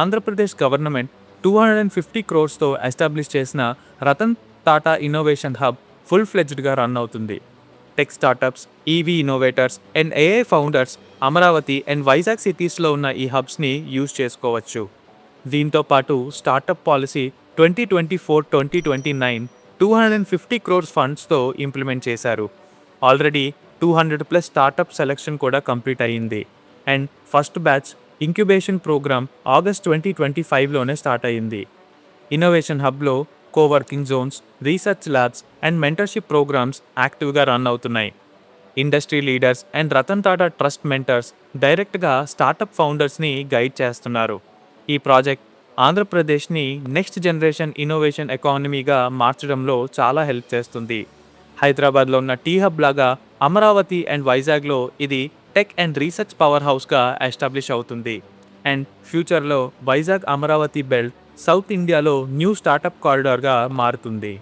Andhra Pradesh government 250 క్రోర్స్తో establish చేసిన Ratan Tata innovation hub full ఫ్లెడ్జ్డ్గా రన్ అవుతుంది. Tech startups, EV innovators and AI founders Amaravati and Vizag సిటీస్లో ఉన్న ఈ హబ్స్ని యూజ్ చేసుకోవచ్చు. దీంతో పాటు స్టార్టప్ పాలసీ 2024-2029 250 క్రోర్స్ ఫండ్స్తో ఇంప్లిమెంట్ చేశారు. ఆల్రెడీ 200+ స్టార్టప్ సెలెక్షన్ కూడా కంప్లీట్ అయ్యింది. And first batch incubation programme August 2025లోనే స్టార్ట్ అయ్యింది. ఇన్నోవేషన్ హబ్లో coworking zones, research labs and mentorship programmes యాక్టివ్గా రన్ అవుతున్నాయి. Industry leaders and Ratan Tata trust mentors డైరెక్ట్గా స్టార్టప్ ఫౌండర్స్ని గైడ్ చేస్తున్నారు. ఈ ప్రాజెక్ట్ ఆంధ్రప్రదేశ్ని నెక్స్ట్ జనరేషన్ ఇన్నోవేషన్ ఎకానమీగా మార్చడంలో చాలా హెల్ప్ చేస్తుంది. హైదరాబాద్లో ఉన్న టీ హబ్ లాగా అమరావతి అండ్ వైజాగ్లో ఇది టెక్ అండ్ రీసెర్చ్ పవర్ హౌస్గా ఎస్టాబ్లిష్ అవుతుంది. అండ్ ఫ్యూచర్లో వైజాగ్ అమరావతి బెల్ట్ సౌత్ ఇండియాలో న్యూ స్టార్టప్ కారిడార్గా మారుతుంది.